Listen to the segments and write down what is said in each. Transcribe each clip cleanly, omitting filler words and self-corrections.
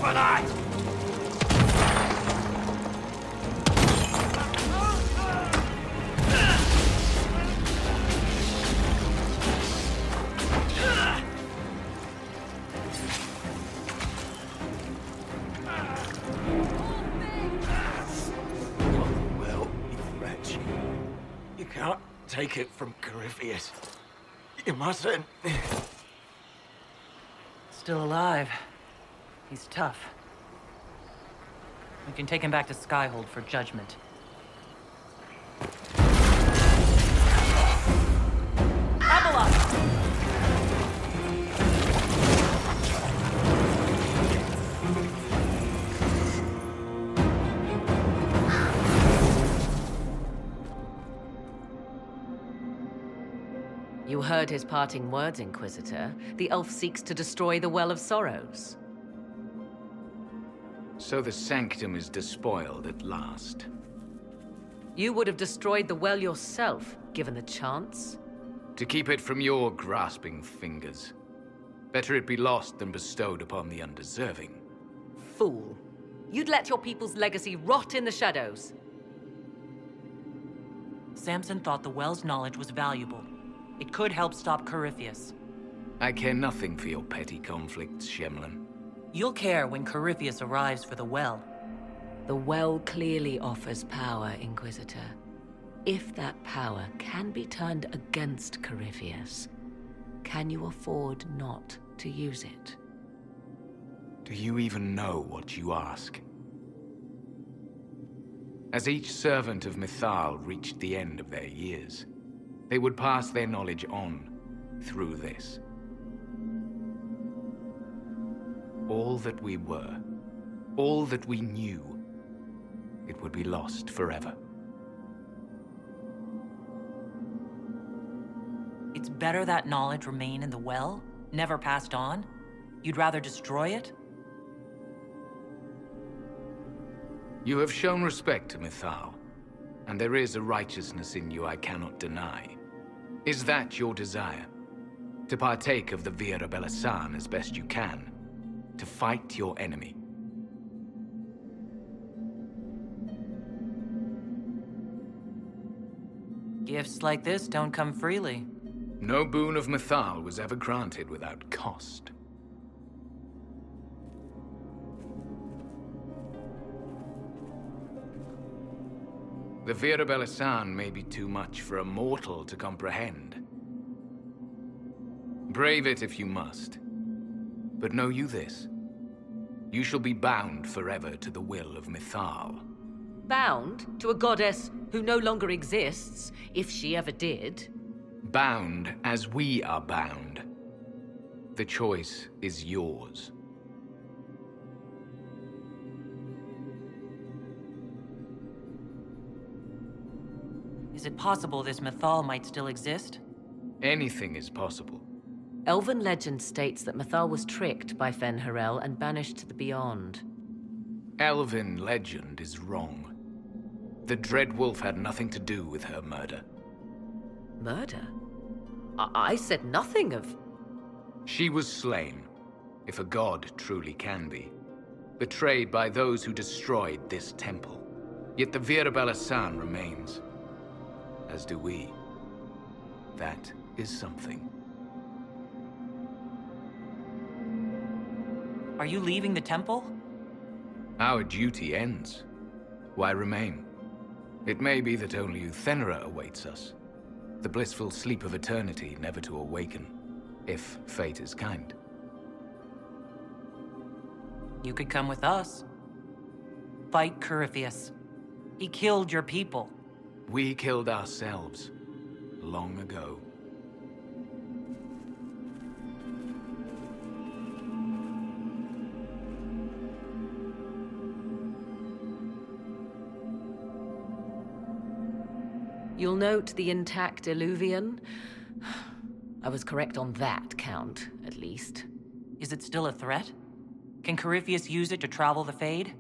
for that! You can't take it from Corypheus. You mustn't. Still alive. He's tough. We can take him back to Skyhold for judgment. You heard his parting words, Inquisitor. The elf seeks to destroy the Well of Sorrows. So the Sanctum is despoiled at last. You would have destroyed the well yourself, given the chance. To keep it from your grasping fingers. Better it be lost than bestowed upon the undeserving. Fool. You'd let your people's legacy rot in the shadows. Samson thought the well's knowledge was valuable. It could help stop Corypheus. I care nothing for your petty conflicts, Shemlin. You'll care when Corypheus arrives for the well. The well clearly offers power, Inquisitor. If that power can be turned against Corypheus, can you afford not to use it? Do you even know what you ask? As each servant of Mythal reached the end of their years, they would pass their knowledge on through this. All that we were, all that we knew, it would be lost forever. It's better that knowledge remain in the well, never passed on? You'd rather destroy it? You have shown respect to Mythal, and there is a righteousness in you I cannot deny. Is that your desire? To partake of the Vira Belasan as best you can? To fight your enemy? Gifts like this don't come freely. No boon of Mythal was ever granted without cost. The Vira Belasan may be too much for a mortal to comprehend. Brave it if you must. But know you this. You shall be bound forever to the will of Mythal. Bound to a goddess who no longer exists, if she ever did. Bound as we are bound. The choice is yours. Is it possible this Mythal might still exist? Anything is possible. Elven legend states that Mythal was tricked by Fen-Harel and banished to the Beyond. Elven legend is wrong. The Dreadwolf had nothing to do with her murder. Murder? I said nothing of... She was slain, if a god truly can be. Betrayed by those who destroyed this temple. Yet the Vira Belasan remains. As do we. That is something. Are you leaving the temple? Our duty ends. Why remain? It may be that only Uthenera awaits us. The blissful sleep of eternity never to awaken, if fate is kind. You could come with us. Fight Corypheus. He killed your people. We killed ourselves, long ago. You'll note the intact Illuvian. I was correct on that count, at least. Is it still a threat? Can Corypheus use it to travel the Fade?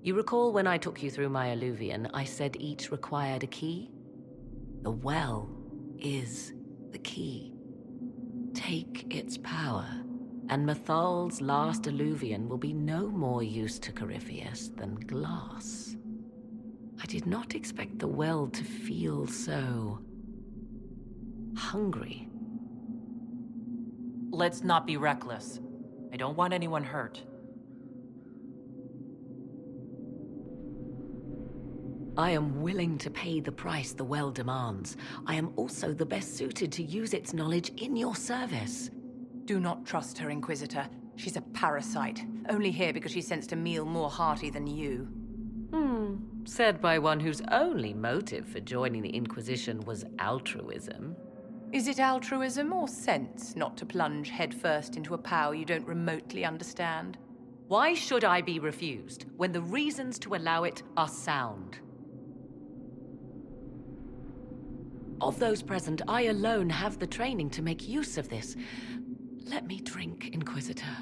You recall when I took you through my Illuvian, I said each required a key? The well is the key. Take its power, and Mathal's last Illuvian will be no more use to Corypheus than glass. I did not expect the well to feel so hungry. Let's not be reckless. I don't want anyone hurt. I am willing to pay the price the well demands. I am also the best suited to use its knowledge in your service. Do not trust her, Inquisitor. She's a parasite, only here because she sensed a meal more hearty than you. Said by one whose only motive for joining the Inquisition was altruism. Is it altruism or sense not to plunge headfirst into a power you don't remotely understand? Why should I be refused when the reasons to allow it are sound? Of those present, I alone have the training to make use of this. Let me drink, Inquisitor.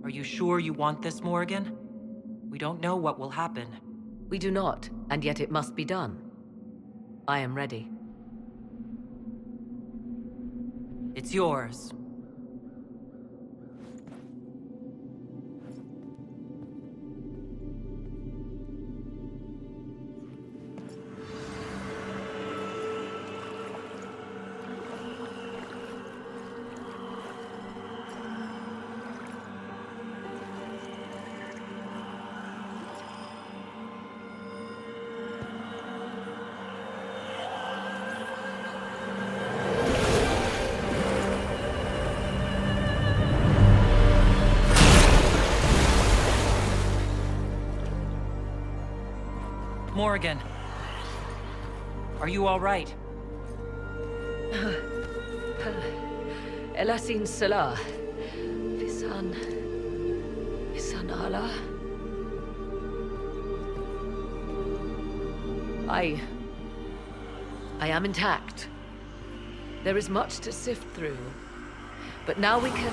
Are you sure you want this, Morrigan? We don't know what will happen. We do not, and yet it must be done. I am ready. It's yours. Morrigan, are you all right? Elasin Salah. Visan Allah. I am intact. There is much to sift through, but now we can...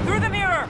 Through the mirror!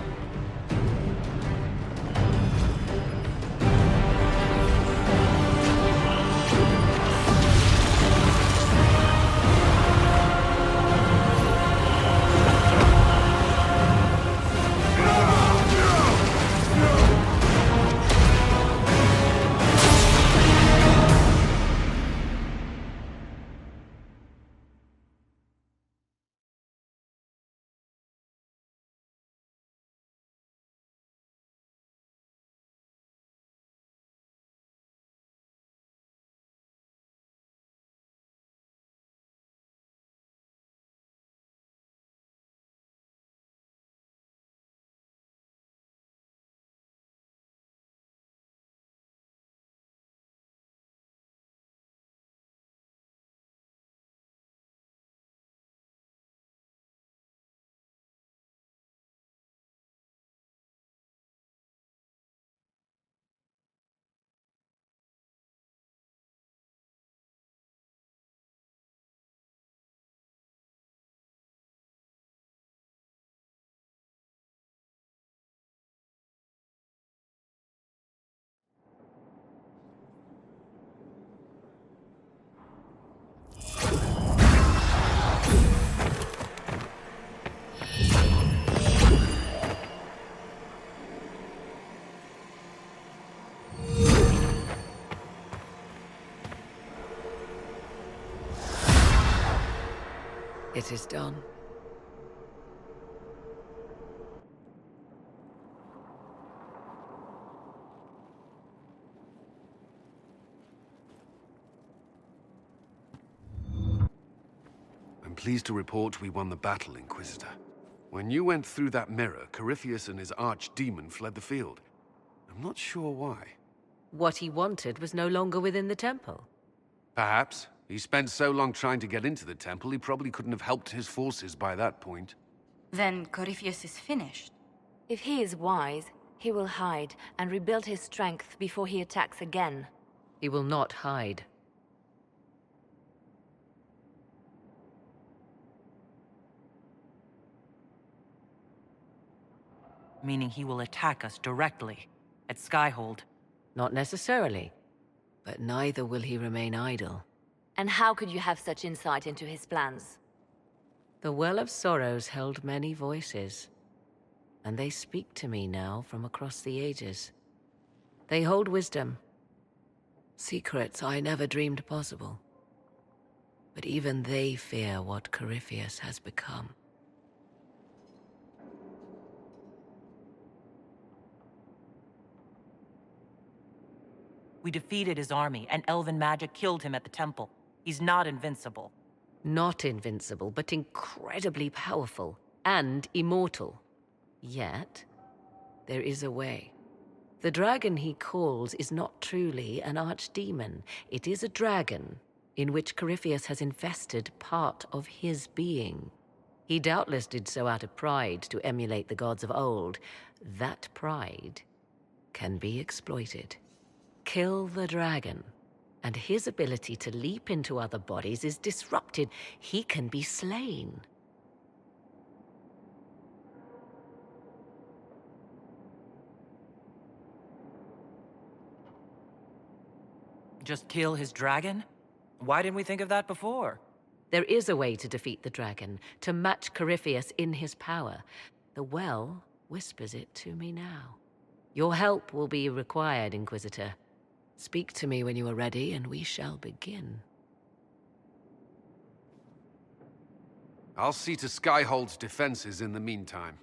It is done. I'm pleased to report we won the battle, Inquisitor. When you went through that mirror, Corypheus and his archdemon fled the field. I'm not sure why. What he wanted was no longer within the temple. Perhaps, He spent so long trying to get into the temple, he probably couldn't have helped his forces by that point. Then Corypheus is finished. If he is wise, he will hide and rebuild his strength before he attacks again. He will not hide. Meaning he will attack us directly at Skyhold. Not necessarily. But neither will he remain idle. And how could you have such insight into his plans? The Well of Sorrows held many voices, and they speak to me now from across the ages. They hold wisdom, secrets I never dreamed possible. But even they fear what Corypheus has become. We defeated his army, and elven magic killed him at the temple. He's not invincible. Not invincible, but incredibly powerful and immortal. Yet, there is a way. The dragon he calls is not truly an archdemon. It is a dragon in which Corypheus has invested part of his being. He doubtless did so out of pride to emulate the gods of old. That pride can be exploited. Kill the dragon, and his ability to leap into other bodies is disrupted. He can be slain. Just kill his dragon? Why didn't we think of that before? There is a way to defeat the dragon, to match Corypheus in his power. The Well whispers it to me now. Your help will be required, Inquisitor. Speak to me when you are ready, and we shall begin. I'll see to Skyhold's defenses in the meantime.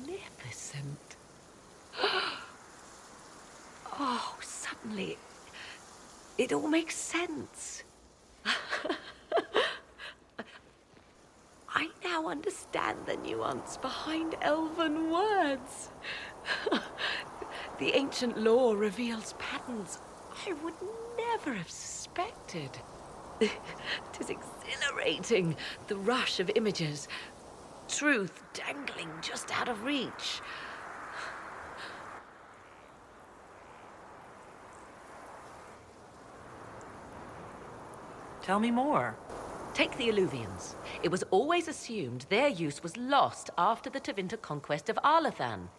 Magnificent. Oh, suddenly, it all makes sense. I now understand the nuance behind elven words. The ancient lore reveals patterns I would never have suspected. It is exhilarating, the rush of images, truth dangling just out of reach. Tell me more. Take the Illuvians. It was always assumed their use was lost after the Tevinter conquest of Arlathan.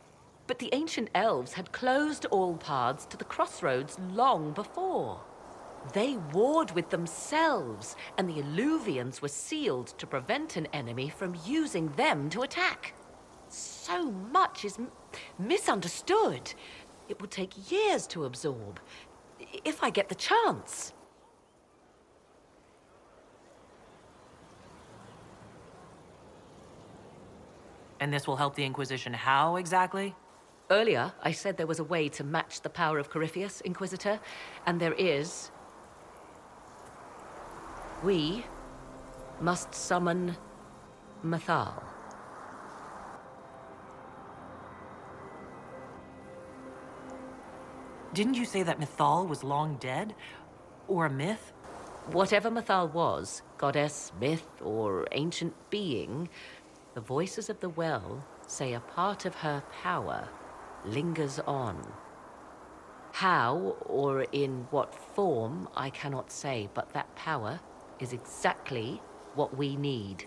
But the ancient elves had closed all paths to the crossroads long before. They warred with themselves, and the Illuvians were sealed to prevent an enemy from using them to attack. So much is misunderstood. It will take years to absorb, if I get the chance. And this will help the Inquisition how, exactly? Earlier, I said there was a way to match the power of Corypheus, Inquisitor, and there is. We must summon Mythal. Didn't you say that Mythal was long dead? Or a myth? Whatever Mythal was, goddess, myth, or ancient being, the voices of the Well say a part of her power lingers on. How, or in what form, I cannot say, but that power is exactly what we need.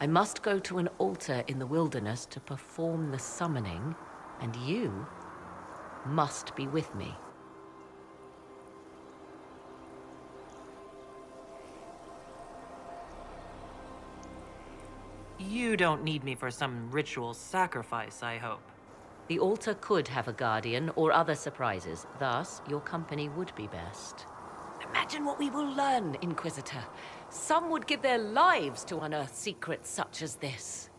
I must go to an altar in the wilderness to perform the summoning, and you must be with me. You don't need me for some ritual sacrifice, I hope. The altar could have a guardian or other surprises. Thus, your company would be best. Imagine what we will learn, Inquisitor. Some would give their lives to unearth secrets such as this.